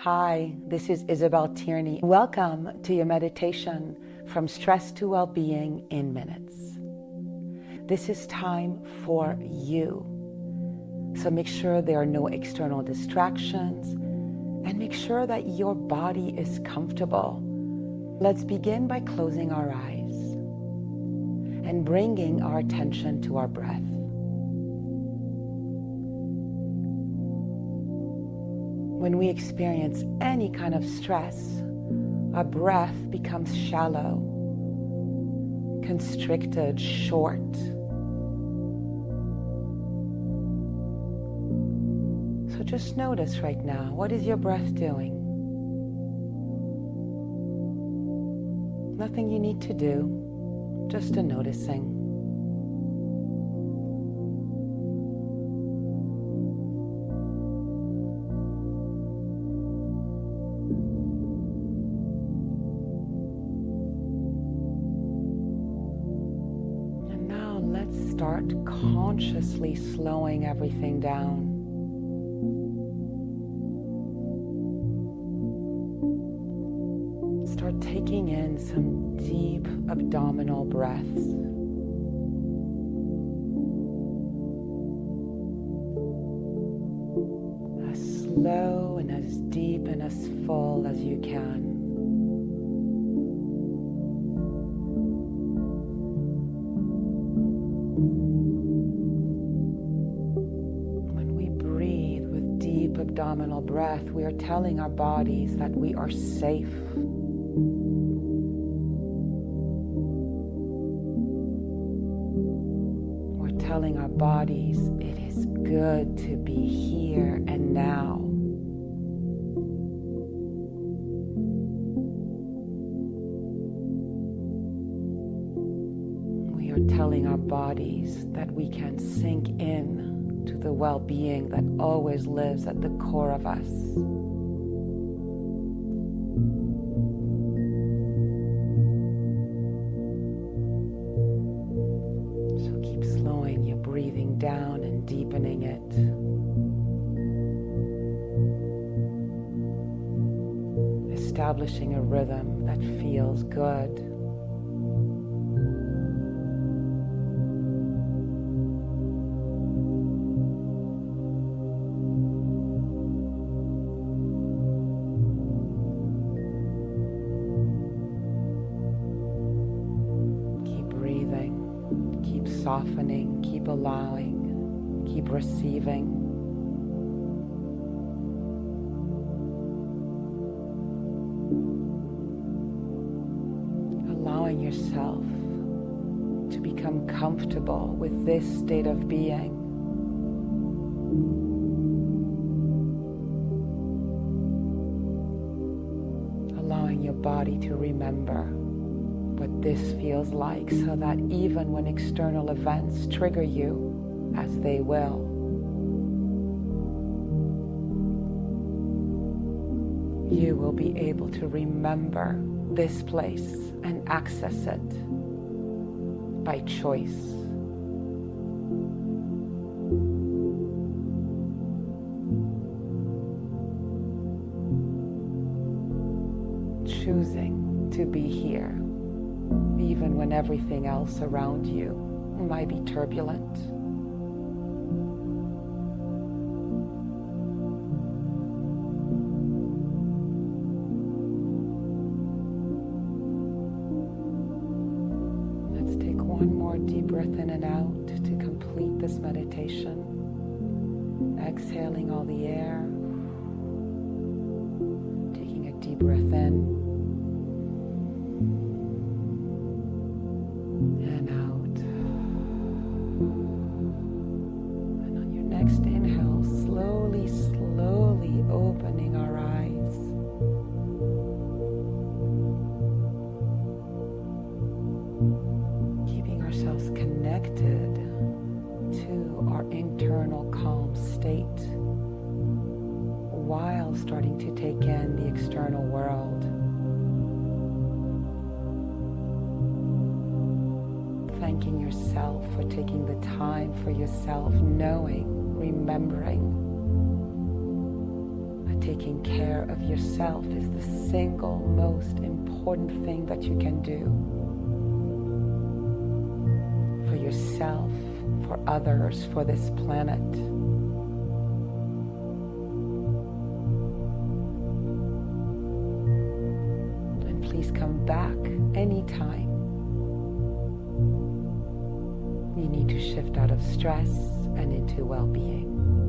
Hi, this is Isabel Tierney. Welcome to your meditation from stress to well-being in minutes. This is time for you. So make sure there are no external distractions and make sure that your body is comfortable. Let's begin by closing our eyes and bringing our attention to our breath. When we experience any kind of stress, our breath becomes shallow, constricted, short. So just notice right now, what is your breath doing? Nothing you need to do, just a noticing. Let's start consciously slowing everything down. Start taking in some deep abdominal breaths. As slow and as deep and as full as you can. Abdominal breath, we are telling our bodies that we are safe. We're telling our bodies it is good to be here and now. We are telling our bodies that we can sink in to the well-being that always lives at the core of us. So keep slowing your breathing down and deepening it. Establishing a rhythm that feels good. Keep softening, keep allowing, keep receiving. Allowing yourself to become comfortable with this state of being. Allowing your body to remember what this feels like, so that even when external events trigger you, as they will, you will be able to remember this place and access it by choice. Choosing to be here, even when everything else around you might be turbulent. Let's take one more deep breath in and out to complete this meditation. Exhaling all the air. Taking a deep breath in. And out. And on your next inhale, slowly, slowly opening our eyes. Keeping ourselves connected to our internal calm state while starting to take in the external world. Thanking yourself for taking the time for yourself, knowing, remembering, taking care of yourself is the single most important thing that you can do for yourself, for others, for this planet. And please come back anytime you need to shift out of stress and into well-being.